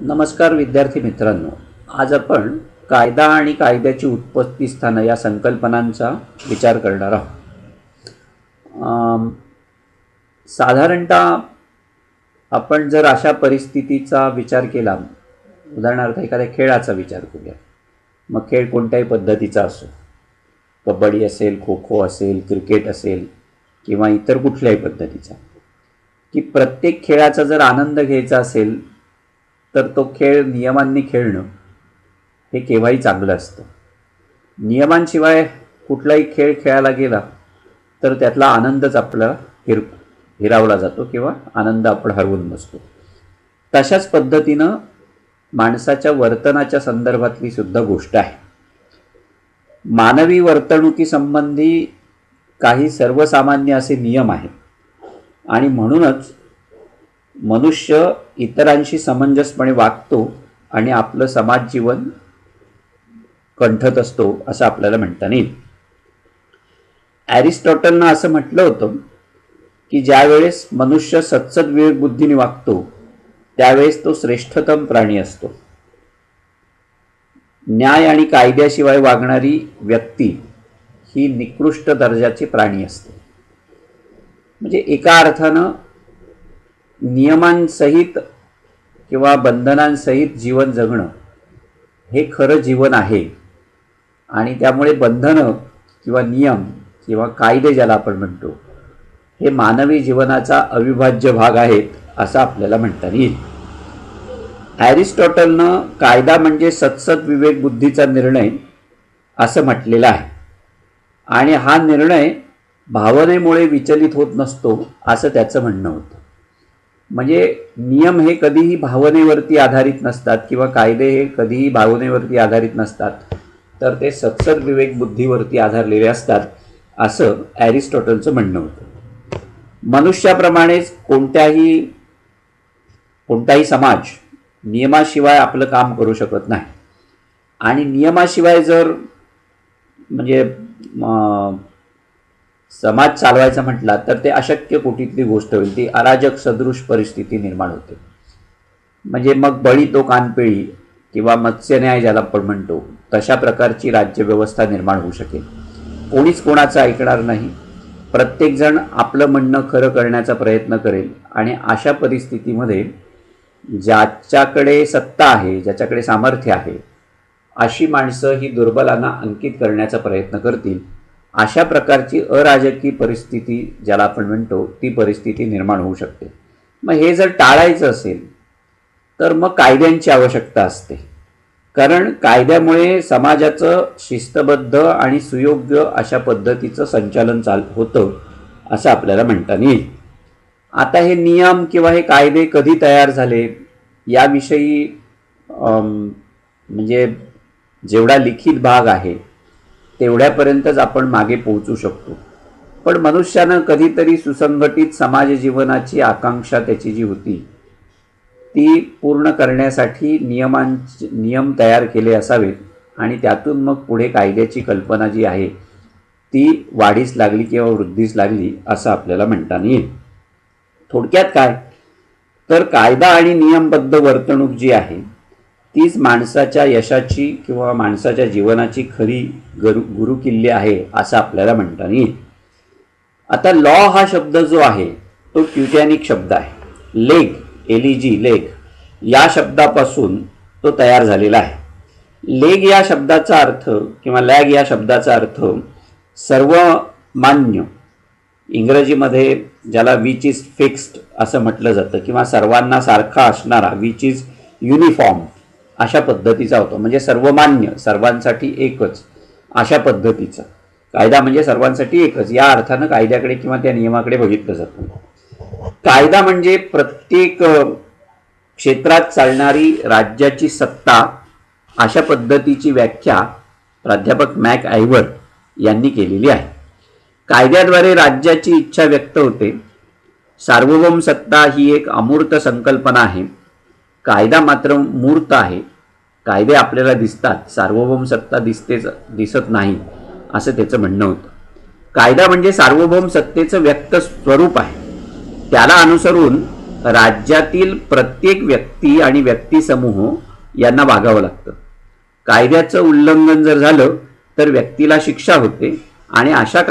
नमस्कार विद्यार्थी मित्रांनो, आज आपण कायदा आणि कायद्याची उत्पत्ती स्थानं या संकल्पनांचा विचार करणार आहोत. साधारणतः आपण जर अशा परिस्थितीचा विचार केला, उदाहरणार्थ एखाद्या खेळाचा विचार करूया. मग खेळ कोणत्याही पद्धतीचा असो, कबड्डी असेल, खो खो असेल, क्रिकेट असेल किंवा इतर कुठल्याही पद्धतीचा, की प्रत्येक खेळाचा जर आनंद घ्यायचा असेल तर तो खेळ नियमांनी खेळणं हे केव्हाही चांगलं असतं. नियमांशिवाय कुठलाही खेळ खेळायला गेला तर त्यातला आनंदच आपला हिरावला जातो किंवा आनंद आपण हरवून बसतो. तशाच पद्धतीनं माणसाच्या वर्तनाच्या संदर्भातली सुद्धा गोष्ट आहे. मानवी वर्तणुकीसंबंधी काही सर्वसामान्य असे नियम आहेत आणि म्हणूनच मनुष्य इतरांशी समंजसपणे वागतो आणि आपलं समाज जीवन कंठत असतो असं आपल्याला म्हणता येईल. ॲरिस्टॉटलनं असं म्हटलं होतं की ज्यावेळेस मनुष्य सत्सद विवेकबुद्धीने वागतो त्यावेळेस तो श्रेष्ठतम प्राणी असतो. न्याय आणि कायद्याशिवाय वागणारी व्यक्ती ही निकृष्ट दर्जाची प्राणी असते. म्हणजे एका अर्थानं नियमांसहित किंवा बंधनांसहित जीवन जगणं हे खरं जीवन आहे आणि त्यामुळे बंधनं किंवा नियम किंवा कायदे ज्याला आपण म्हणतो हे मानवी जीवनाचा अविभाज्य भाग आहेत असं आपल्याला म्हणता येईल. ॲरिस्टॉटलनं कायदा म्हणजे सत्सद विवेकबुद्धीचा निर्णय असं म्हटलेलं आहे आणि हा निर्णय भावनेमुळे विचलित होत नसतो असं त्याचं म्हणणं होतं. म्हणजे नियम हे कधीही भावनेवरती आधारित नसतात किंवा कायदे हे कधीही भावनेवरती आधारित नसतात, तर ते सत्सद विवेकबुद्धीवरती आधारलेले असतात असं ॲरिस्टॉटलचं म्हणणं होतं. मनुष्याप्रमाणेच कोणताही समाज नियमाशिवाय आपलं काम करू शकत नाही आणि नियमाशिवाय जर म्हणजे समाज चालवायचा म्हटला तर ते अशक्य कोटीतली गोष्ट होईल. ती अराजक सदृश परिस्थिती निर्माण होते. म्हणजे मग बळी तो कानपिळी किंवा मत्स्यन्याय ज्याला आपण म्हणतो तशा प्रकारची राज्यव्यवस्था निर्माण होऊ शकेल. कोणीच कोणाचं ऐकणार नाही. प्रत्येकजण आपलं म्हणणं खरं करण्याचा प्रयत्न करेल आणि अशा परिस्थितीमध्ये ज्याच्याकडे सत्ता आहे, ज्याच्याकडे सामर्थ्य आहे, अशी माणसं ही दुर्बलांना अंकित करण्याचा प्रयत्न करतील. अशा प्रकारची अराजकीय परिस्थिती ज्याला आपण म्हणतो ती परिस्थिती निर्माण होऊ शकते. मग हे जर टाळायचं असेल तर मग कायद्यांची आवश्यकता असते, कारण कायद्यामुळे समाजाचं शिस्तबद्ध आणि सुयोग्य अशा पद्धतीचं संचालन होतं असं आपल्याला म्हणता येईल. आता हे नियम किंवा हे कायदे कधी तयार झाले याविषयी म्हणजे जेवढा लिखित भाग आहे तेवढ्यापर्यंतच आपण मागे पोहोचू शकतो. पण मनुष्यानं कधीतरी सुसंघटित समाज जीवनाची आकांक्षा त्याची जी होती ती पूर्ण करण्यासाठी नियम तयार केले असावेत आणि त्यातून मग पुढे कायद्याची कल्पना जी आहे ती वाढीस लागली किंवा वृद्धीस लागली असं आपल्याला म्हणता येईल. थोडक्यात काय तर कायदा आणि नियमबद्ध वर्तणूक जी आहे तीच माणसाच्या यशाची किंवा माणसाच्या जीवनाची खरी गुरुकिल्ली आहे असं आपल्याला म्हणता येईल. आता लॉ हा शब्द जो आहे तो ट्युटॅनिक शब्द आहे. लेग, LEG, लेग या शब्दापासून तो तयार झालेला आहे. लेग या शब्दाचा अर्थ किंवा लॅग या शब्दाचा अर्थ सर्वमान्य, इंग्रजीमध्ये ज्याला विच इज फिक्स्ड असं म्हटलं जातं किंवा सर्वांना सारखा असणारा, विच इज युनिफॉर्म अशा पद्धतीचा होतो. म्हणजे सर्वमान्य, सर्वांसाठी एकच अशा पद्धतीचा कायदा म्हणजे सर्वांसाठी एकच या अर्थानं कायद्याकडे किंवा त्या नियमाकडे बघितलं जातं. कायदा म्हणजे प्रत्येक क्षेत्रात चालणारी राज्याची सत्ता अशा पद्धतीची व्याख्या प्राध्यापक मॅक आयव्हर यांनी केलेली आहे. कायद्याद्वारे राज्याची इच्छा व्यक्त होते. सार्वभौम सत्ता ही एक अमूर्त संकल्पना आहे. कायदा मात्र मूर्त आहे. कायदे आपल्याला दिसतात, सार्वभौम सत्ता दिसत नाही असं त्याचं म्हणणं होतं. कायदा म्हणजे सार्वभौम सत्तेचं व्यक्त स्वरूप आहे. त्याला अनुसरून राज्यातील प्रत्येक व्यक्ती आणि व्यक्तिसमूह यांना वागावं लागतं. कायद्याचं उल्लंघन जर झालं तर व्यक्तीला शिक्षा होते आणि अशा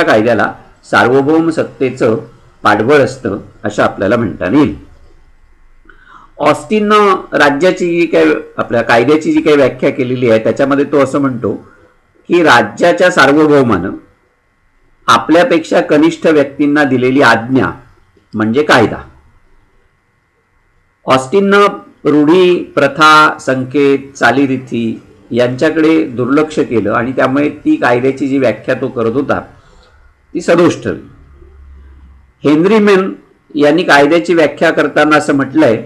कायद्याला सार्वभौम सत्तेचं पाठबळ असतं असं आपल्याला म्हणता येईल. ऑस्टिननं राज्याची जी काही आपल्या कायद्याची जी काही व्याख्या केलेली आहे त्याच्यामध्ये तो असं म्हणतो की राज्याच्या सार्वभौमानं आपल्यापेक्षा कनिष्ठ व्यक्तींना दिलेली आज्ञा म्हणजे कायदा. ऑस्टिननं रूढी, प्रथा, संकेत, चालीरीती यांच्याकडे दुर्लक्ष केलं आणि त्यामुळे ती कायद्याची जी व्याख्या तो करत होता ती सदोष ठरली. हेनरी मेन यांनी कायद्याची व्याख्या करताना असं म्हटलंय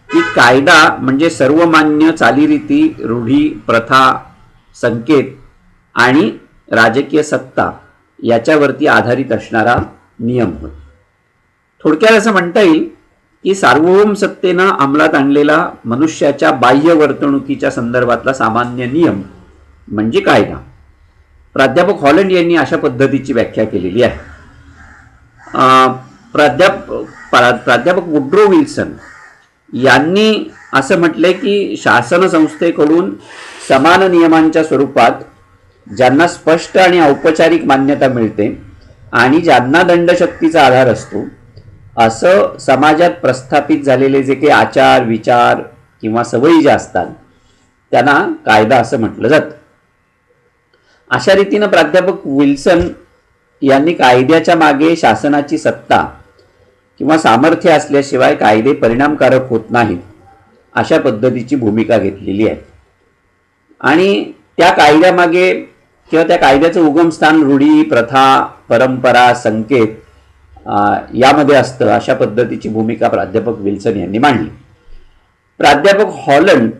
की कायदा म्हणजे सर्वमान्य चालीरीती, रूढी, प्रथा, संकेत आणि राजकीय सत्ता याच्यावरती आधारित असणारा नियम होय. थोडक्यात असं म्हणता येईल की सार्वभौम सत्तेनं अंमलात आणलेला मनुष्याच्या बाह्य वर्तणुकीच्या संदर्भातला सामान्य नियम म्हणजे कायदा. प्राध्यापक हॉलंड यांनी अशा पद्धतीची व्याख्या केलेली आहे. प्राध्यापक वुड्रो विल्सन यांनी असं म्हटलंय की शासन संस्थेकडून समान नियमांच्या स्वरूपात ज्यांना स्पष्ट आणि औपचारिक मान्यता मिळते आणि ज्यांना दंडशक्तीचा आधार असतो असं समाजात प्रस्थापित झालेले जे काही आचार, विचार किंवा सवयी ज्या असतात त्यांना कायदा असं म्हटलं जातं. अशा रीतीनं प्राध्यापक विल्सन यांनी कायद्याच्या मागे शासनाची सत्ता किंवा सामर्थ्य असल्याशिवाय कायदे परिणामकारक होत नाहीत अशा पद्धतीची भूमिका घेतलेली आहे. आणि त्या कायद्यामागे किंवा त्या कायद्याचं उगमस्थान रूढी, प्रथा, परंपरा, संकेत यामध्ये असतं अशा पद्धतीची भूमिका प्राध्यापक विल्सन यांनी मांडली. प्राध्यापक हॉलंड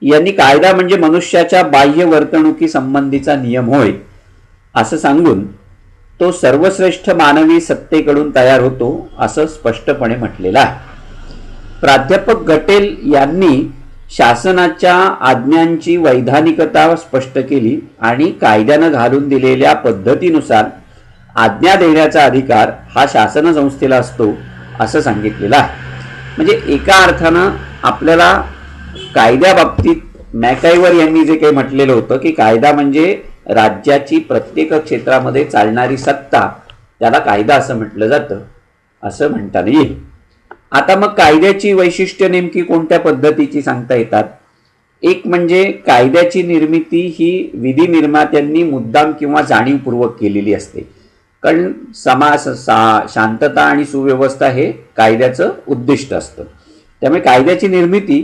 यांनी कायदा म्हणजे मनुष्याच्या बाह्य वर्तणुकी संबंधीचा नियम होय असं सांगून तो सर्वश्रेष्ठ मानवी सत्तेकडून तयार होतो असं स्पष्टपणे म्हटलेलं आहे. प्राध्यापक गटेल यांनी शासनाच्या आज्ञांची वैधानिकता स्पष्ट केली आणि कायद्यानं घालून दिलेल्या पद्धतीनुसार आज्ञा देण्याचा अधिकार हा शासन संस्थेला असतो असं सांगितलेलं आहे. म्हणजे एका अर्थानं आपल्याला कायद्याबाबतीत मॅकायवर यांनी जे काही म्हटलेलं होतं की कायदा म्हणजे राज्याची प्रत्येक क्षेत्रामध्ये चालणारी सत्ता, त्याला कायदा असं म्हटलं जातं असं म्हणता येईल. आता मग कायद्याची वैशिष्ट्य नेमकी कोणत्या पद्धतीची सांगता येतात. एक म्हणजे कायद्याची निर्मिती ही विधी निर्मात्यांनी मुद्दाम किंवा जाणीवपूर्वक केलेली असते. कारण समाज, शांतता आणि सुव्यवस्था हे कायद्याचं उद्दिष्ट असतं. त्यामुळे कायद्याची निर्मिती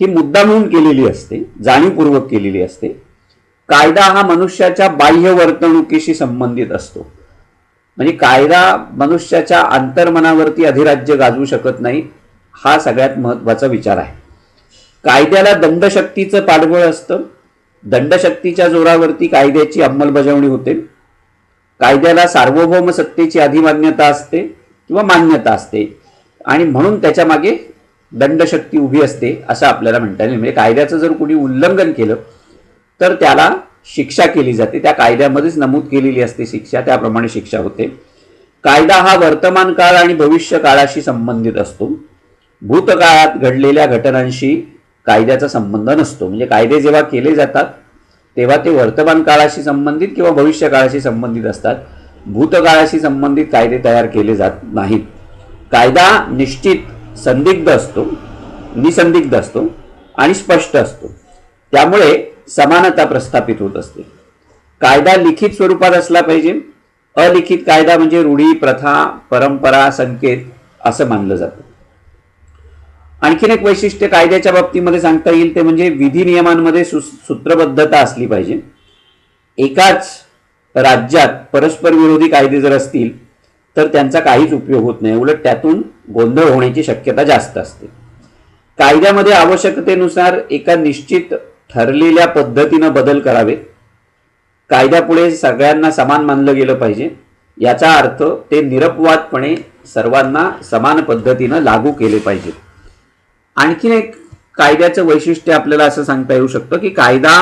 ही मुद्दामहून केलेली असते, जाणीवपूर्वक केलेली असते. कायदा हा मनुष्याच्या बाह्य वर्तणुकीशी संबंधित असतो. म्हणजे कायदा मनुष्याच्या अंतर्मनावरती अधिराज्य गाजवू शकत नाही, हा सगळ्यात महत्त्वाचा विचार आहे. कायद्याला दंडशक्तीचं पाठबळ असतं. दंडशक्तीच्या जोरावरती कायद्याची अंमलबजावणी होते. कायद्याला सार्वभौम सत्तेची अधिमान्यता असते किंवा मान्यता असते आणि म्हणून त्याच्या मागे दंडशक्ती उभी असते असं आपल्याला म्हणता येईल. म्हणजे कायद्याचं जर कोणी उल्लंघन केलं तर त्याला शिक्षा केली जाते. त्या कायद्यामध्येच नमूद केलेली असते शिक्षा, त्याप्रमाणे शिक्षा होते. कायदा हा वर्तमान काळ आणि भविष्य काळाशी संबंधित असतो. भूतकाळात घडलेल्या घटनांशी कायद्याचा संबंध नसतो. म्हणजे कायदे जेव्हा केले जातात तेव्हा ते वर्तमान काळाशी संबंधित किंवा भविष्य काळाशी संबंधित असतात. भूतकाळाशी संबंधित कायदे तयार केले जात नाहीत. कायदा निश्चित, निसंदिग्ध असतो आणि स्पष्ट असतो. त्यामुळे समानता प्रस्थापित होत असते. कायदा लिखित स्वरूपात असला पाहिजे. अलिखित कायदा म्हणजे रूढी, प्रथा, परंपरा, संकेत असं मानलं जातं. आणखीन एक वैशिष्ट्य कायद्याच्या बाबतीमध्ये सांगता येईल ते म्हणजे विधी नियमांमध्ये सूत्रबद्धता असली पाहिजे. एकाच राज्यात परस्पर विरोधी कायदे जर असतील तर त्यांचा काहीच उपयोग होत नाही, उलट त्यातून गोंधळ होण्याची शक्यता जास्त असते. कायद्यामध्ये आवश्यकतेनुसार एका निश्चित ठरलेल्या पद्धतीनं बदल करावे. कायद्यापुढे सगळ्यांना समान मानलं गेलं पाहिजे. याचा अर्थ ते निरपवादपणे सर्वांना समान पद्धतीनं लागू केले पाहिजे. आणखीन एक कायद्याचं वैशिष्ट्य आपल्याला असं सांगता येऊ शकतं की कायदा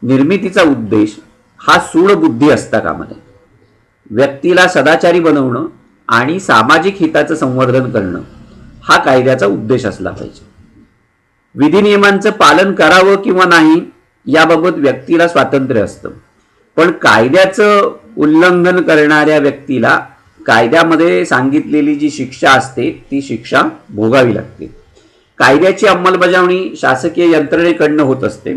निर्मितीचा उद्देश हा सूडबुद्धी असता कामा नये. व्यक्तीला सदाचारी बनवणं आणि सामाजिक हिताचं संवर्धन करणं हा कायद्याचा उद्देश असला पाहिजे. विधी नियमांचं पालन करावं किंवा नाही याबाबत व्यक्तीला स्वातंत्र्य असतं, पण कायद्याचं उल्लंघन करणाऱ्या व्यक्तीला कायद्यामध्ये सांगितलेली जी शिक्षा असते ती शिक्षा भोगावी लागते. कायद्याची अंमलबजावणी शासकीय यंत्रणेकडनं होत असते.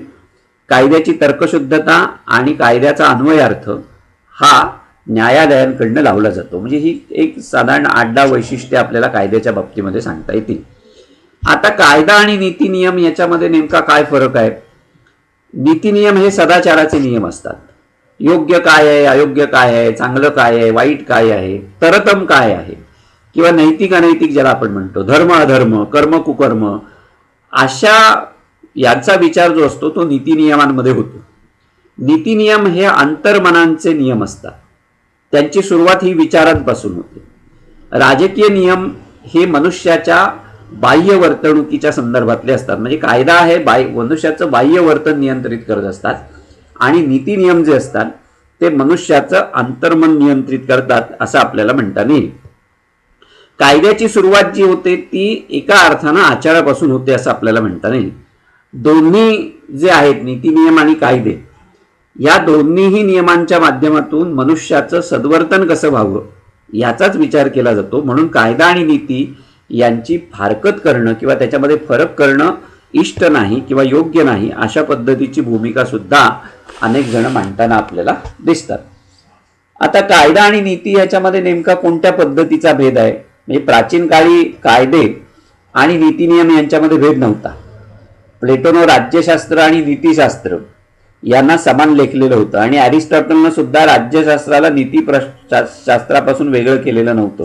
कायद्याची तर्कशुद्धता आणि कायद्याचा अन्वयार्थ हा न्यायालयांकडनं लावला जातो. म्हणजे ही एक साधारण 8-10 वैशिष्ट्ये आपल्याला कायद्याच्या बाबतीमध्ये सांगता येतील. आता कायदा आणि नीती नियम याच्यामध्ये नेमका काय फरक आहे? नीती नियम हे सदाचाराचे नियम असतात. योग्य काय आहे, अयोग्य काय आहे, चांगलं काय आहे, वाईट काय आहे, तरतम काय आहे, किंवा नैतिक अनैतिक ज्याला आपण म्हणतो, धर्म अधर्म, कर्म कुकर्म, अशा याचा विचार जो असतो तो नीती नियमांमध्ये होतो. नीती नियम हे अंतर्मनांचे नियम असतात. त्यांची सुरुवात ही विचारांपासून होते. राजकीय नियम हे मनुष्याच्या बाह्य वर्तणुकीच्या संदर्भातले असतात. म्हणजे कायदा हे मनुष्याचं बाह्य वर्तन नियंत्रित करत असतात आणि नीती नियम जे असतात ते मनुष्याचं अंतर्मन नियंत्रित करतात असं आपल्याला म्हणता येईल. कायद्याची सुरुवात जी होते ती एका अर्थानं आचारापासून होते असं आपल्याला म्हणता येईल. दोन्ही जे आहेत नीती नियम आणि कायदे, या दोन्हीही नियमांच्या माध्यमातून मनुष्याचं सद्वर्तन कसं व्हावं याचाच विचार केला जातो. म्हणून कायदा आणि नीती यांची फारकत करणं किंवा त्याच्यामध्ये फरक करणं इष्ट नाही किंवा योग्य नाही अशा पद्धतीची भूमिका सुद्धा अनेक जण मांडताना आपल्याला दिसतात. आता कायदा आणि नीती याच्यामध्ये नेमका कोणत्या पद्धतीचा भेद आहे? म्हणजे प्राचीन काळी कायदे आणि नीती नियम यांच्यामध्ये भेद नव्हता. प्लेटोनं राज्यशास्त्र आणि नीतीशास्त्र यांना समान लेखलेलं होतं आणि अरिस्टॉटलनं सुद्धा राज्यशास्त्राला नीतीशास्त्रापासून वेगळं केलेलं नव्हतं.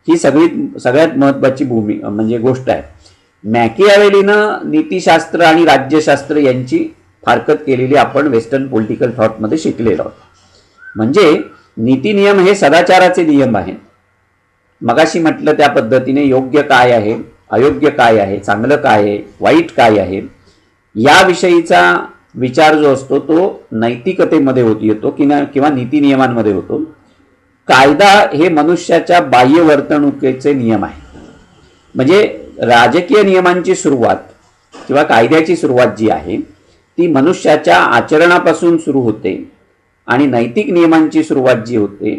ही सगळ्यात महत्वाची म्हणजे गोष्ट आहे. मॅकियावेलीनं नीतीशास्त्र आणि राज्यशास्त्र यांची फारकत केलेली आपण वेस्टर्न पॉलिटिकल थॉटमध्ये शिकलेलो आहोत. म्हणजे नीती नियम हे सदाचाराचे नियम आहेत. मगाशी म्हटलं त्या पद्धतीने योग्य काय आहे, अयोग्य काय आहे, चांगलं काय आहे, वाईट काय आहे याविषयीचा विचार जो असतो तो नैतिकतेमध्ये येतो किंवा नीती नियमांमध्ये होतो. कायदा हे मनुष्याच्या बाह्य वर्तणुकीचे नियम आहे. म्हणजे राजकीय नियमांची सुरुवात किंवा कायद्याची सुरुवात जी आहे ती मनुष्याच्या आचरणापासून सुरू होते आणि नैतिक नियमांची सुरुवात जी होते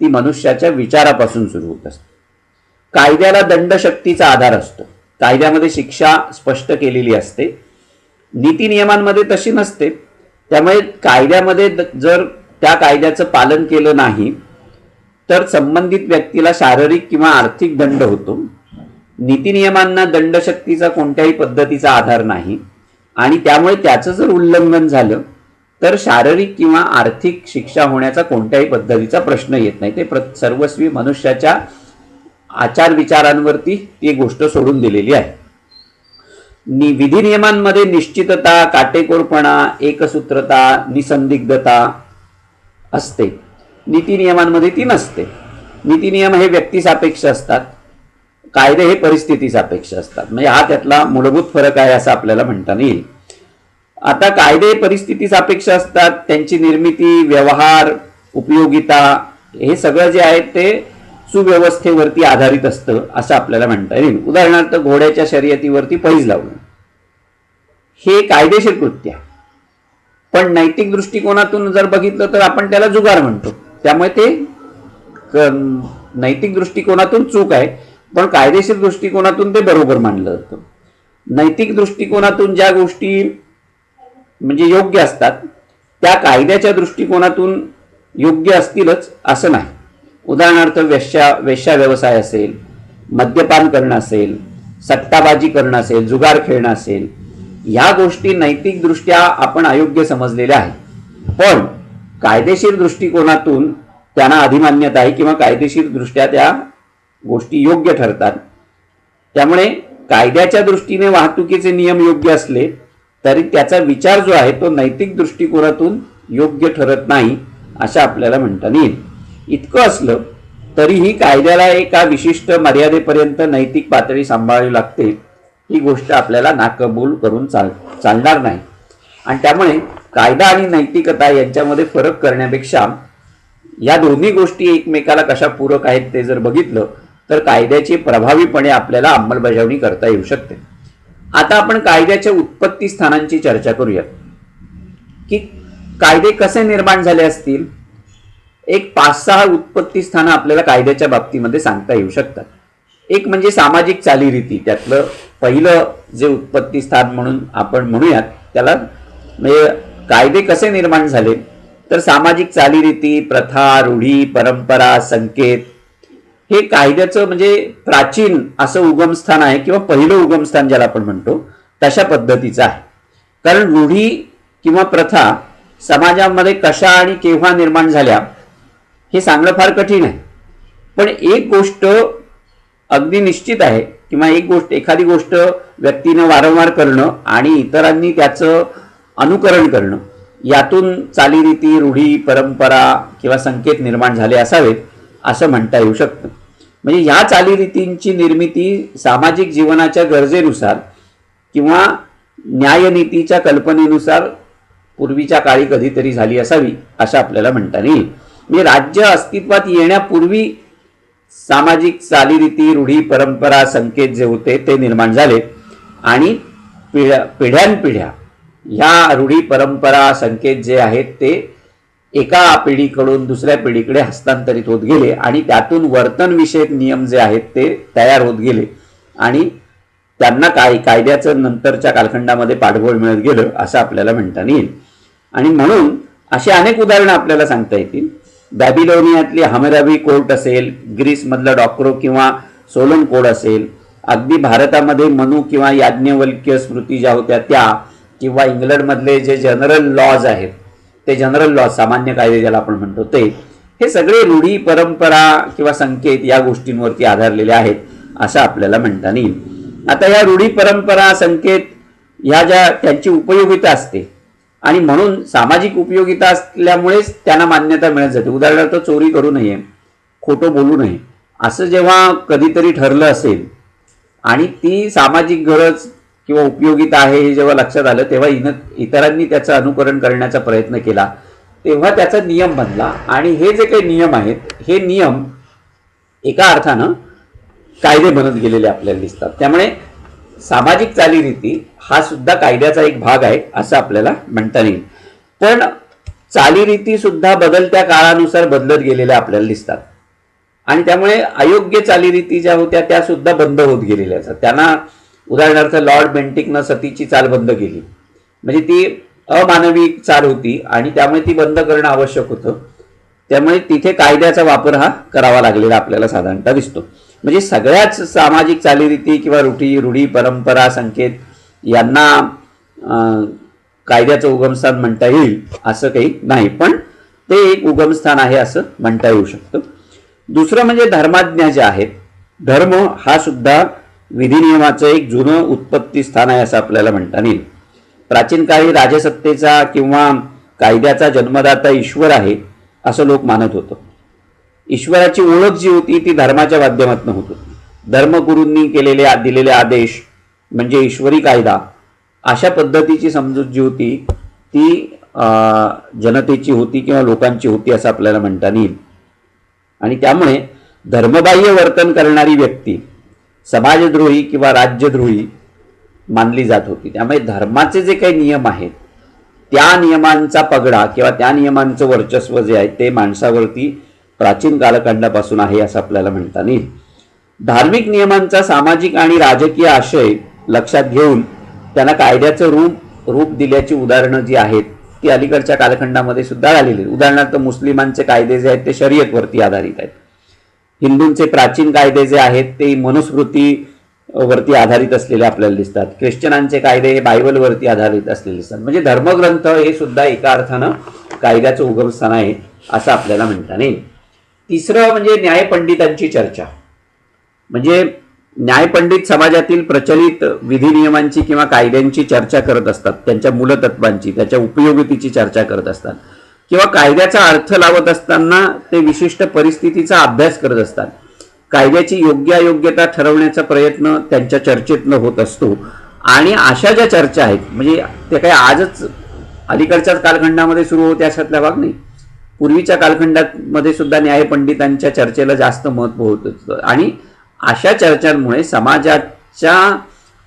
ती मनुष्याच्या विचारापासून सुरू होत असते. कायद्याला दंडशक्तीचा आधार असतो. कायद्यामध्ये शिक्षा स्पष्ट केलेली असते. नीती नियमांमध्ये तशी नसते. त्यामुळे कायद्यामध्ये जर त्या कायद्याचं पालन केलं नाही तर संबंधित व्यक्तीला शारीरिक किंवा आर्थिक दंड होतो. नीती नियमांना दंडशक्तीचा कोणत्याही पद्धतीचा आधार नाही आणि त्यामुळे त्याचं जर उल्लंघन झालं तर शारीरिक किंवा आर्थिक शिक्षा होण्याचा कोणत्याही पद्धतीचा प्रश्न येत नाही. ते सर्वस्वी मनुष्याच्या आचार विचारांवरती ती गोष्ट सोडून दिलेली आहे. विधी नियमांमध्ये निश्चितता, काटेकोरपणा, एकसूत्रता, निसंदिग्धता असते. नीती नियमांमध्ये ती नसते. नीती नियम हे व्यक्तिसापेक्ष असतात, कायदे हे परिस्थिती सापेक्ष असतात. म्हणजे हा त्यातला मूलभूत फरक आहे असं आपल्याला म्हणता येईल. आता कायदे परिस्थिती सापेक्ष असतात. त्यांची निर्मिती, व्यवहार, उपयोगिता हे सगळं जे आहे ते सुव्यवस्थेवरती आधारित असतं असं आपल्याला म्हणता येईल. उदाहरणार्थ घोड्याच्या शर्यतीवरती पैज लावणं हे कायदेशीर कृत्य आहे, पण नैतिक दृष्टिकोनातून जर बघितलं तर आपण त्याला जुगार म्हणतो. त्यामुळे ते नैतिक दृष्टिकोनातून चूक आहे, पण कायदेशीर दृष्टिकोनातून ते बरोबर मानलं जातं. नैतिक दृष्टिकोनातून ज्या गोष्टी म्हणजे योग्य असतात त्या कायद्याच्या दृष्टिकोनातून योग्य असतीलच असं नाही. उदाहरणार्थ वेश्या व्यवसाय असेल, मद्यपान करणं असेल, सट्टाबाजी करणं असेल, जुगार खेळणं असेल, ह्या गोष्टी नैतिकदृष्ट्या आपण अयोग्य समजलेल्या आहेत, पण कायदेशीर दृष्टिकोनातून त्यांना अधिमान्यता आहे किंवा कायदेशीर दृष्ट्या त्या गोष्टी योग्य ठरतात. त्यामुळे कायद्याच्या दृष्टीने वाहतुकीचे नियम योग्य असले तरी त्याचा विचार जो आहे तो नैतिक दृष्टिकोनातून योग्य ठरत नाही असं आपल्याला म्हणता येईल. इतकं असलं तरीही कायद्याला एका विशिष्ट मर्यादेपर्यंत नैतिक पातळी सांभाळावी लागते. ही गोष्ट आपल्याला नाकबूल करून चालणार नाही. आणि त्यामुळे कायदा आणि नैतिकता यांच्यामध्ये फरक करण्यापेक्षा या दोन्ही गोष्टी एकमेकाला कशा पूरक आहेत ते जर बघितलं तर कायद्याची प्रभावीपणे आपल्याला अंमलबजावणी करता येऊ शकते. आता आपण कायद्याच्या उत्पत्ती स्थानांची चर्चा करूया की कायदे कसे निर्माण झाले असतील. एक 5-6 उत्पत्ती स्थानं आपल्याला कायद्याच्या बाबतीमध्ये सांगता येऊ शकतात. एक म्हणजे सामाजिक चालीरीती. त्यातलं पहिलं जे उत्पत्ती स्थान म्हणून आपण म्हणूयात त्याला, म्हणजे कायदे कसे निर्माण झाले तर सामाजिक चालीरीती, प्रथा, रूढी, परंपरा, संकेत हे कायद्याचं म्हणजे प्राचीन असं उगमस्थान आहे किंवा पहिलं उगमस्थान ज्याला आपण म्हणतो तशा पद्धतीचं आहे. कारण रूढी किंवा प्रथा समाजामध्ये कशा आणि केव्हा निर्माण झाल्या हे सांगणं फार कठीण आहे. पण एक गोष्ट अगदी निश्चित आहे किंवा एखादी गोष्ट व्यक्तीनं वारंवार करणं आणि इतरांनी त्याचं अनुकरण करणं, यातून चालीरीती, रूढी, परंपरा किंवा संकेत निर्माण झाले असावेत असं म्हणता येऊ शकतं. म्हणजे ह्या चालीरीतींची निर्मिती सामाजिक जीवनाच्या गरजेनुसार किंवा न्यायनीतीच्या कल्पनेनुसार पूर्वीच्या काळी कधीतरी झाली असावी असं आपल्याला म्हणता येईल. म्हणजे राज्य अस्तित्वात येण्यापूर्वी सामाजिक चालीरीती, रूढी, परंपरा, संकेत जे होते ते निर्माण झाले आणि पिढ्यानपिढ्या ह्या रूढी, परंपरा, संकेत जे आहेत ते एका पिढीकडून दुसऱ्या पिढीकडे हस्तांतरित होत गेले आणि त्यातून वर्तनविषयक नियम जे आहेत ते तयार होत गेले आणि त्यांना कायद्याचं नंतरच्या कालखंडामध्ये पाठबळ मिळत गेलं असं आपल्याला म्हणता येईल. आणि म्हणून अशी अनेक उदाहरणं आपल्याला सांगता येतील. बॅबिलोनियातली हम्मुराबी कोर्ट असेल, ग्रीसमधला डॉक्रो किंवा सोलन कोड असेल, अगदी भारतामध्ये मनु किंवा याज्ञवल्क्य स्मृती ज्या होत्या त्या, किंवा इंग्लंडमधले जे जनरल लॉज आहेत ते जनरल लॉज, सामान्य कायदे ज्याला आपण म्हणतो ते, हे सगळे रूढी, परंपरा किंवा संकेत या गोष्टींवरती आधारलेले आहेत असं आपल्याला म्हणता येईल. आता या रूढी, परंपरा, संकेत ह्या ज्या त्यांची उपयोगिता असते आणि म्हणून सामाजिक उपयोगिता असल्यामुळेच त्यांना मान्यता मिळत जाते. उदाहरणार्थ चोरी करू नये, खोटं बोलू नये असं जेव्हा कधीतरी ठरलं असेल आणि ती सामाजिक गरज किंवा उपयोगिता आहे हे जेव्हा लक्षात आलं तेव्हा इतरांनी त्याचं अनुकरण करण्याचा प्रयत्न केला, तेव्हा त्याचा नियम बनला. आणि हे जे काही नियम आहेत हे नियम एका अर्थानं कायदे बनत गेलेले आपल्याला दिसतात. त्यामुळे सामाजिक चालीरीती हा सुद्धा कायद्याचा एक भाग आहे असं आपल्याला म्हणता येईल. पण चालीरीती सुद्धा बदलत्या काळानुसार बदलत गेलेल्या आपल्याला दिसतात आणि त्यामुळे अयोग्य चालीरीती ज्या होत्या त्या सुद्धा बंद होत गेलेल्या असतात. त्यांना उदाहरणार्थ लॉर्ड बेंटिकनं सतीची चाल बंद केली, म्हणजे ती अमानवी चाल होती आणि त्यामुळे ती बंद करणं आवश्यक होतं. त्यामुळे तिथे कायद्याचा वापर हा करावा लागलेला आपल्याला साधारणतः दिसतो. म्हणजे सगळ्याच सामाजिक चालीरीती किंवा रूढी, परंपरा, संकेत यांना कायद्याचं उगमस्थान म्हणता येईल असं काही नाही, पण ते एक उगमस्थान आहे असं म्हणता येऊ शकतं. दुसरं म्हणजे धर्माज्ञा जे आहेत, धर्म हा सुद्धा विधिनियमाचं एक जुनं उत्पत्ती स्थान आहे असं आपल्याला म्हणता येईल. प्राचीन काळी राजसत्तेचा किंवा कायद्याचा जन्मदाता ईश्वर आहे असं लोक मानत होतं. ईश्वराची ओळख जी होती ती धर्माच्या माध्यमातून होत होती. धर्मगुरूंनी दिलेले आदेश म्हणजे ईश्वरी कायदा, अशा पद्धतीची समजूत जी होती ती जनतेची होती किंवा लोकांची होती असं आपल्याला म्हणता येईल. आणि त्यामुळे धर्मबाह्य वर्तन करणारी व्यक्ती समाजद्रोही किंवा राज्यद्रोही मानली जात होती. त्यामुळे धर्माचे जे काही नियम आहेत त्या नियमांचा पगडा किंवा त्या नियमांचं वर्चस्व जे आहे ते माणसावरती प्राचीन कालखंडापासून आहे असं आपल्याला म्हणता येईल. धार्मिक नियमांचा सामाजिक आणि राजकीय आशय लक्षात घेऊन त्यांना कायद्याचं रूप दिल्याची उदाहरणं जी आहेत ती अलीकडच्या कालखंडामध्ये सुद्धा आलेली. उदाहरणार्थ मुस्लिमांचे कायदे जे आहेत ते शरीयतवरती आधारित आहेत. हिंदूंचे प्राचीन कायदे जे आहेत ते मनुस्मृतीवरती आधारित असलेले आपल्याला दिसतात. ख्रिश्चनांचे कायदे हे बायबलवरती आधारित असलेले दिसतात. म्हणजे धर्मग्रंथ हे सुद्धा एका अर्थानं कायद्याचं उगमस्थान आहे असं आपल्याला म्हणता येईल. तिसरं म्हणजे न्यायपंडितांची चर्चा. म्हणजे न्यायपंडित समाजातील प्रचलित विधिनियमांची किंवा कायद्यांची चर्चा करत असतात, त्यांच्या मूलतत्वांची, त्याच्या उपयोगितेची चर्चा करत असतात किंवा कायद्याचा अर्थ लावत असताना ते विशिष्ट परिस्थितीचा अभ्यास करत असतात. कायद्याची योग्य अयोग्यता ठरवण्याचा प्रयत्न त्यांच्या चर्चेतनं होत असतो. आणि अशा ज्या चर्चा आहेत म्हणजे ते काही आजच अलीकडच्याच कालखंडामध्ये सुरू होते अशातला भाग नाही. पूर्वीच्या कालखंडामध्ये सुद्धा न्यायपंडितांच्या चर्चेला जास्त महत्त्व होतं आणि अशा चर्चांमुळे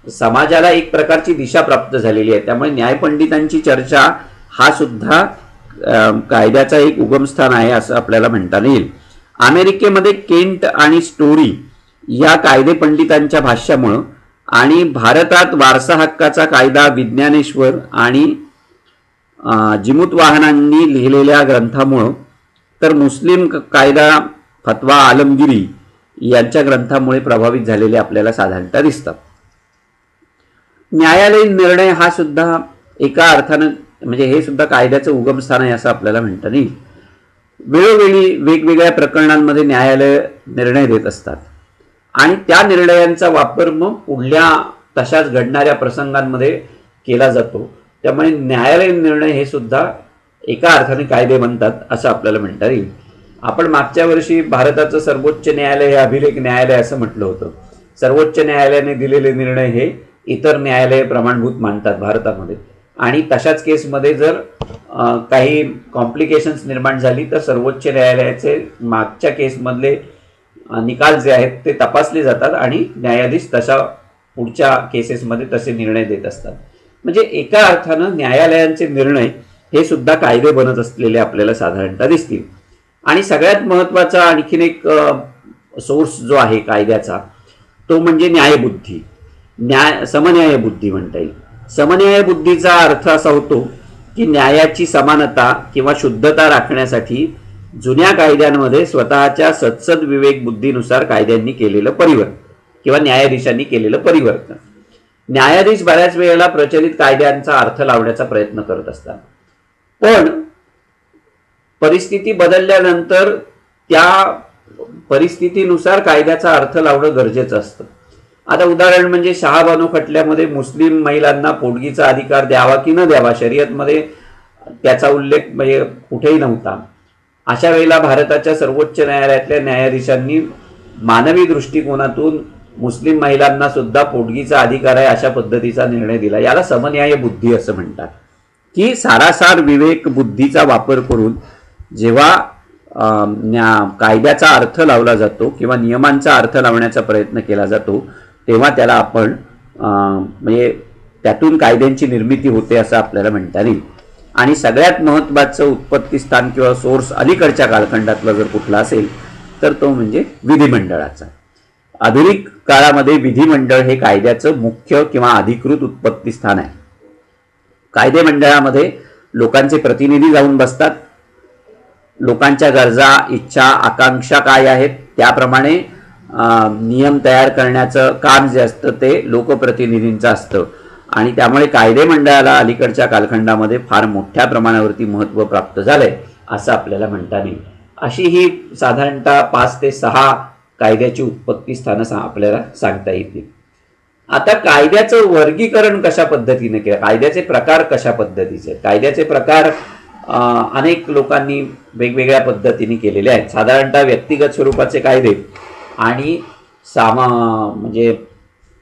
समाजाला एक प्रकारची दिशा प्राप्त झालेली आहे. त्यामुळे न्यायपंडितांची चर्चा हा सुद्धा कायद्याचा एक उगमस्थान आहे असं आपल्याला म्हणता येईल. अमेरिकेमध्ये केंट आणि स्टोरी या कायदे पंडितांच्या भाष्यामुळं आणि भारतात वारसा हक्काचा कायदा विज्ञानेश्वर आणि जिमुत वाहनांनी लिहिलेल्या ग्रंथामुळं तर मुस्लिम कायदा फतवा आलमगिरी यांच्या ग्रंथामुळे प्रभावित झालेले आपल्याला साधारणतः दिसतात. न्यायालयीन निर्णय हा सुद्धा एका अर्थानं म्हणजे हे सुद्धा कायद्याचं उगमस्थान आहे असं आपल्याला म्हणता येईल. वेळोवेळी वेगवेगळ्या प्रकरणांमध्ये न्यायालय निर्णय देत असतात आणि त्या निर्णयांचा वापर मग पुढल्या तशाच घडणाऱ्या प्रसंगांमध्ये केला जातो. त्यामुळे न्यायालयीन निर्णय हे सुद्धा एका अर्थाने कायदे बनतात असं आपल्याला म्हणता येईल. आपण मागच्या वर्षी भारताचं सर्वोच्च न्यायालय हे अभिलेख न्यायालय असं म्हटलं होतं. सर्वोच्च न्यायालयाने दिलेले निर्णय हे इतर न्यायालय प्रमाणभूत मानतात भारतामध्ये आणि तशाच केसमध्ये जर काही कॉम्प्लिकेशन्स निर्माण झाली तर सर्वोच्च न्यायालयाचे मागच्या केसमधले निकाल जे आहेत ते तपासले जातात आणि न्यायाधीश तशा पुढच्या केसेसमध्ये तसे निर्णय देत असतात. म्हणजे एका अर्थानं न्यायालयांचे निर्णय हे सुद्धा कायदे बनत असलेले आपल्याला साधारणतः दिसतील. आणि सगळ्यात महत्त्वाचा आणखीन एक सोर्स जो आहे कायद्याचा तो म्हणजे न्यायबुद्धी, समन्याय बुद्धी म्हणता येईल. समन्याय बुद्धीचा अर्थ असा होतो की न्यायाची समानता किंवा शुद्धता राखण्यासाठी जुन्या कायद्यांमध्ये स्वतःच्या सत्सद विवेक बुद्धीनुसार कायद्यांनी केलेलं परिवर्तन किंवा न्यायाधीशांनी केलेलं परिवर्तन. न्यायाधीश बऱ्याच वेळेला प्रचलित कायद्यांचा अर्थ लावण्याचा प्रयत्न करत असतात, पण परिस्थिती बदलल्यानंतर त्या परिस्थितीनुसार कायद्याचा अर्थ लावणं गरजेचं असतं. आता उदाहरण म्हणजे शहाबानो खटल्यामध्ये मुस्लिम महिलांना पोटगीचा अधिकार द्यावा की न द्यावा शर्यतमध्ये त्याचा उल्लेख म्हणजे कुठेही नव्हता. अशा वेळेला भारताच्या सर्वोच्च न्यायालयातल्या न्यायाधीशांनी मानवी दृष्टिकोनातून मुस्लिम महिलांना सुद्धा पोटगीचा अधिकार आहे अशा पद्धतीचा निर्णय दिला. याला समन्याय बुद्धी असं म्हणतात की सारासार विवेक बुद्धीचा वापर करून जेव्हा कायद्याचा अर्थ लावला जातो किंवा नियमांचा अर्थ लावण्याचा प्रयत्न केला जातो तेव्हा त्याला आपण म्हणजे त्यातून कायद्यांची निर्मिती होते असं आपल्याला म्हणता येईल. आणि सगळ्यात महत्त्वाचं उत्पत्ती स्थान किंवा सोर्स अलीकडच्या कालखंडातला जर कुठला असेल तर तो म्हणजे विधिमंडळाचा. आधुनिक काळामध्ये विधिमंडळ हे कायद्याचं मुख्य किंवा अधिकृत उत्पत्ती स्थान आहे. कायदे मंडळामध्ये लोकांचे प्रतिनिधी जाऊन बसतात. लोकांच्या गरजा, इच्छा, आकांक्षा काय आहेत त्याप्रमाणे नियम तयार करण्याचं काम जे असतं ते लोकप्रतिनिधींचं असतं आणि त्यामुळे कायदे मंडळाला अलीकडच्या कालखंडामध्ये फार मोठ्या प्रमाणावरती महत्त्व प्राप्त झालंय असं आपल्याला म्हणता येईल. अशी ही साधारणतः 5 ते 6 कायद्याची उत्पत्ती स्थानं आपल्याला सांगता येतील. आता कायद्याचं वर्गीकरण कशा पद्धतीने केलं, कायद्याचे प्रकार कशा पद्धतीचे, कायद्याचे प्रकार अनेक लोकांनी वेगवेगळ्या पद्धतीने केलेले आहेत. साधारणतः व्यक्तिगत स्वरूपाचे कायदे आणि म्हणजे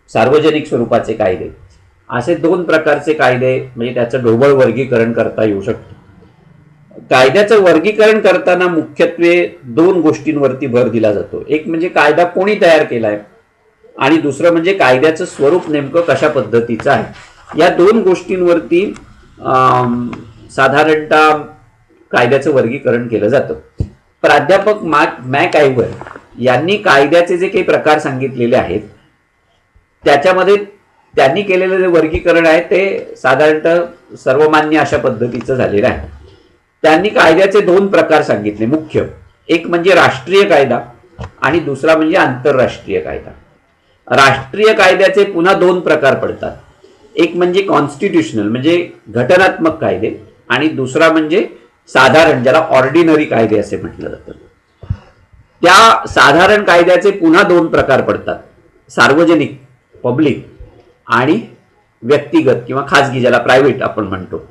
सार्वजनिक स्वरूपाचे कायदे असे 2 प्रकारचे कायदे म्हणजे त्याचं ढोबळ वर्गीकरण करता येऊ शकतं. कायद्याचं वर्गीकरण करताना मुख्यत्वे 2 गोष्टींवरती भर दिला जातो. एक म्हणजे कायदा कोणी तयार केलाय आणि दुसरं म्हणजे कायद्याचं स्वरूप नेमकं कशा पद्धतीचं आहे. या 2 गोष्टींवरती साधारणतः कायद्याचं वर्गीकरण केलं जातं. प्राध्यापक मॅकआयव्हर यांनी कायद्याचे जे काही प्रकार सांगितलेले आहेत त्याच्यामध्ये त्यांनी केलेलं जे वर्गीकरण आहे ते साधारणतः सर्वमान्य अशा पद्धतीचं झालेलं आहे. त्यांनी कायद्याचे 2 प्रकार सांगितले मुख्य. एक म्हणजे राष्ट्रीय कायदा आणि दुसरा म्हणजे आंतरराष्ट्रीय कायदा. राष्ट्रीय कायद्याचे पुन्हा 2 प्रकार पडतात. एक म्हणजे कॉन्स्टिट्यूशनल म्हणजे घटनात्मक कायदे आणि दुसरा म्हणजे साधारण ज्याला ऑर्डिनरी कायदे असे म्हटलं जातं. त्या साधारण कायद्याचे पुन्हा 2 प्रकार पडतात. सार्वजनिक पब्लिक आणि व्यक्तिगत किंवा खाजगी ज्याला प्रायव्हेट आपण म्हणतो.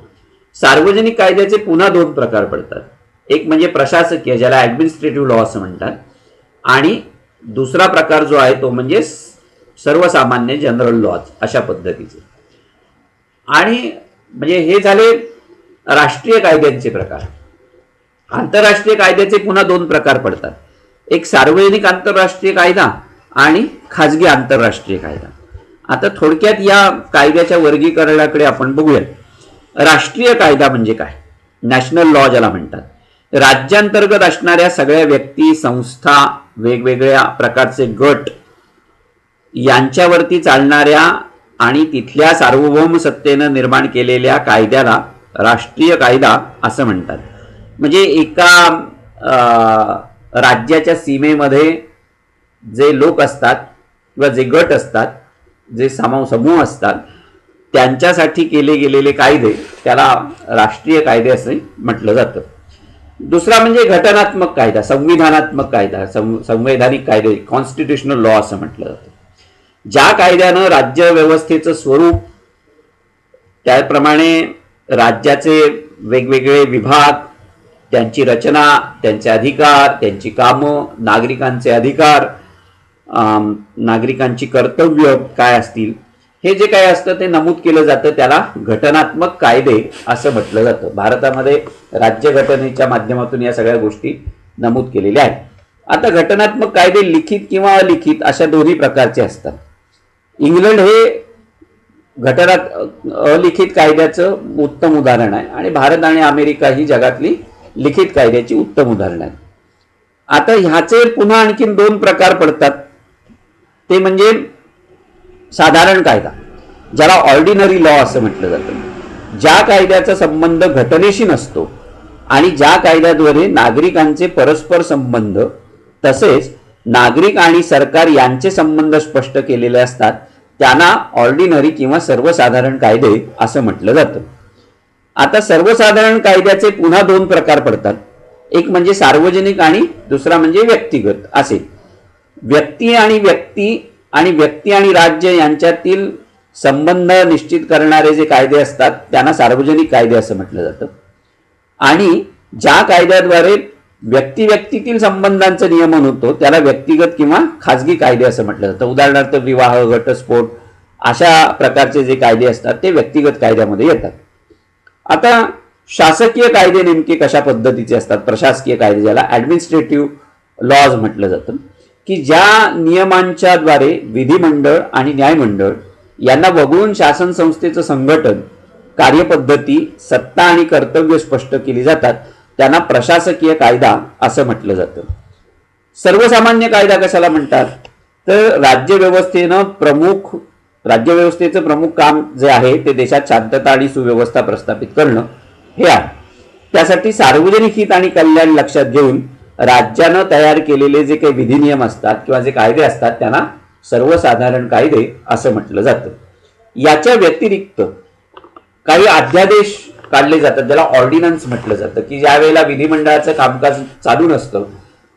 सार्वजनिक कायद्याचे पुन्हा 2 प्रकार पडतात. एक म्हणजे प्रशासकीय ज्याला ऍडमिनिस्ट्रेटिव्ह लॉ असं म्हणतात आणि दुसरा प्रकार जो आहे तो म्हणजे सर्वसामान्य जनरल लॉज अशा पद्धतीचे. आणि म्हणजे हे झाले राष्ट्रीय कायद्यांचे प्रकार. आंतरराष्ट्रीय कायद्याचे पुन्हा दोन प्रकार पडतात. एक सार्वजनिक आंतरराष्ट्रीय कायदा आणि खाजगी आंतरराष्ट्रीय कायदा. आता थोडक्यात या कायद्याच्या वर्गीकरणाकडे आपण बघूया. राष्ट्रीय कायदा म्हणजे काय? नॅशनल लॉ ज्याला म्हणतात. राज्यांतर्गत असणाऱ्या सगळ्या व्यक्ती, संस्था, वेगवेगळ्या प्रकारचे गट यांच्यावरती चालणाऱ्या आणि तिथल्या सार्वभौम सत्तेनं निर्माण केलेल्या कायद्याला राष्ट्रीय कायदा असं म्हणतात. म्हणजे एका राज्याच्या सीमेमध्ये जे लोक असतात किंवा जे गट असतात, जे समूह असतात, त्यांच्यासाठी केले गेलेले कायदे त्याला राष्ट्रीय कायदे असे म्हटलं जातं. दुसरा म्हणजे घटनात्मक कायदा, संविधानात्मक कायदा, संवैधानिक कायदे, कॉन्स्टिट्युशनल लॉ असं म्हटलं जातं. ज्या कायद्यानं राज्य व्यवस्थेचं स्वरूप, त्याप्रमाणे राज्याचे वेगवेगळे विभाग, त्यांची रचना, त्यांचे अधिकार, त्यांची कामं, नागरिकांचे अधिकार, नागरिकांची कर्तव्य काय असतील, हे जे काय असतं ते नमूद केलं जातं. त्याला घटनात्मक कायदे असं म्हटलं जातं. भारतामध्ये राज्यघटनेच्या माध्यमातून या सगळ्या गोष्टी नमूद केलेल्या आहेत. आता घटनात्मक कायदे लिखित किंवा अलिखित अशा दोन्ही प्रकारचे असतात. इंग्लंड हे अलिखित कायद्याचं उत्तम उदाहरण आहे आणि भारत आणि अमेरिका ही जगातली लिखित कायद्याची उत्तम उदाहरण आहेत. आता ह्याचे पुन्हा आणखीन दोन प्रकार पडतात. ते म्हणजे साधारण कायदा, ज्याला ऑर्डिनरी लॉ असं म्हटलं जातं. ज्या कायद्याचा संबंध घटनेशी नसतो आणि ज्या कायद्याद्वारे नागरिकांचे परस्पर संबंध तसेच नागरिक आणि सरकार यांचे संबंध स्पष्ट केलेले असतात, त्यांना ऑर्डिनरी किंवा सर्वसाधारण कायदे असं म्हटलं जातं. आता सर्वसाधारण कायद्याचे पुन्हा दोन प्रकार पडतात. एक म्हणजे सार्वजनिक आणि दुसरा म्हणजे व्यक्तिगत असे. व्यक्ती आणि राज्य यांच्यातील संबंध निश्चित करणारे जे कायदे असतात त्यांना सार्वजनिक कायदे असं म्हटलं जातं. आणि ज्या कायद्याद्वारे व्यक्तीतील संबंधांचं नियमन होतो त्याला व्यक्तिगत किंवा खाजगी कायदे असं म्हटलं जातं. उदाहरणार्थ विवाह, घटस्फोट अशा प्रकारचे जे कायदे असतात ते व्यक्तिगत कायद्यामध्ये येतात. आता शासकीय कायदे नेमके कशा पद्धतीचे असतात? प्रशासकीय कायदे, ज्याला ऍडमिनिस्ट्रेटिव्ह लॉज म्हटलं जातं, की ज्या नियमांच्या द्वारे विधिमंडळ आणि न्यायमंडळ यांना वगळून शासन संस्थेचं संघटन, कार्यपद्धती, सत्ता आणि कर्तव्य स्पष्ट केली जातात, त्यांना प्रशासकीय कायदा असं म्हटलं जातं. सर्वसामान्य कायदा कशाला म्हणतात? तर राज्यव्यवस्थेचं प्रमुख काम जे आहे ते देशात शांतता आणि सुव्यवस्था प्रस्थापित करणं हे आहे. त्यासाठी सार्वजनिक हित आणि कल्याण लक्षात घेऊन राज्यानं तयार केलेले जे काही विधिनियम असतात किंवा जे कायदे असतात त्यांना सर्वसाधारण कायदे असं म्हटलं जातं. याच्या व्यतिरिक्त काही अध्यादेश काढले जातात, ज्याला ऑर्डिनन्स म्हटलं जातं, की ज्या वेळेला विधिमंडळाचं कामकाज चालू नसतं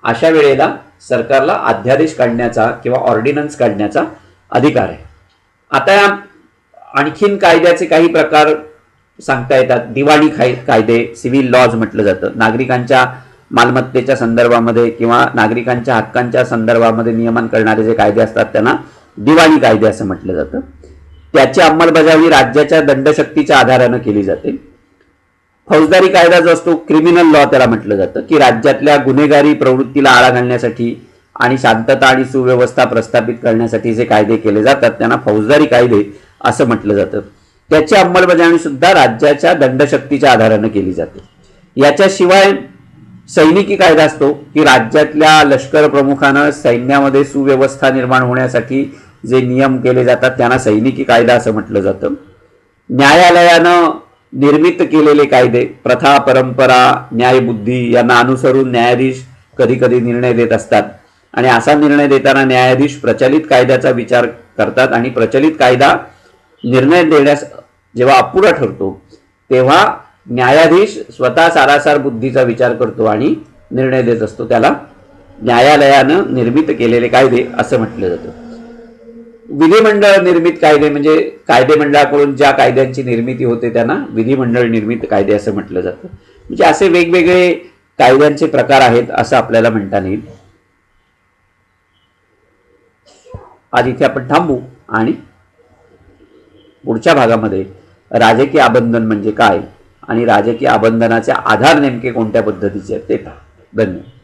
अशा वेळेला सरकारला अध्यादेश काढण्याचा किंवा ऑर्डिनन्स काढण्याचा अधिकार आहे. आता आणखीन कायद्याचे काही प्रकार सांगता येतात. दिवाणी कायदे, सिव्हिल लॉज म्हटलं जातं. नागरिकांच्या मालमत्तेच्या संदर्भामध्ये किंवा नागरिकांच्या हक्कांच्या संदर्भामध्ये नियमन करणारे जे कायदे असतात त्यांना दिवाणी कायदे असं म्हटलं जातं. त्याची अंमलबजावणी राज्याच्या दंडशक्तीच्या आधारानं केली जाते. फौजदारी कायदा जो असतो, क्रिमिनल लॉ त्याला म्हटलं जातं, की राज्यातल्या गुन्हेगारी प्रवृत्तीला आळा घालण्यासाठी आणि शांतता आणि सुव्यवस्था प्रस्थापित करण्यासाठी जे कायदे केले जातात त्यांना फौजदारी कायदे असं म्हटलं जातं. त्याची अंमलबजावणी सुद्धा राज्याच्या दंडशक्तीच्या आधारानं केली जाते. याच्याशिवाय सैनिकी कायदा असतो, की राज्यातल्या लष्कर प्रमुखानं सैन्यामध्ये सुव्यवस्था निर्माण होण्यासाठी जे नियम केले जातात त्यांना सैनिकी कायदा असं म्हटलं जातं. न्यायालयानं निर्मित केलेले कायदे, प्रथा, परंपरा, न्यायबुद्धी यांना अनुसरून न्यायाधीश कधी कधी निर्णय देत असतात आणि असा निर्णय देताना न्यायाधीश प्रचलित कायद्याचा विचार करतात आणि प्रचलित कायदा निर्णय देण्यास जेव्हा अपुरा ठरतो तेव्हा न्यायाधीश स्वतः सारासार बुद्धीचा विचार करतो आणि निर्णय देत असतो. त्याला न्यायालयानं निर्मित केलेले कायदे असं म्हटलं जातं. विधिमंडळ निर्मित कायदे म्हणजे कायदेमंडळाकडून ज्या कायद्यांची निर्मिती होते त्यांना विधिमंडळ निर्मित कायदे असं म्हटलं जातं. म्हणजे असे वेगवेगळे कायद्यांचे प्रकार आहेत असं आपल्याला म्हणता येईल. आज इथे आपण थांबू आणि पुढच्या भागामध्ये राजकीय आबंधन म्हणजे काय आणि राजकीय आबंधनाचे आधार नेमके कोणत्या पद्धतीचे आहेत ते पहा. धन्यवाद.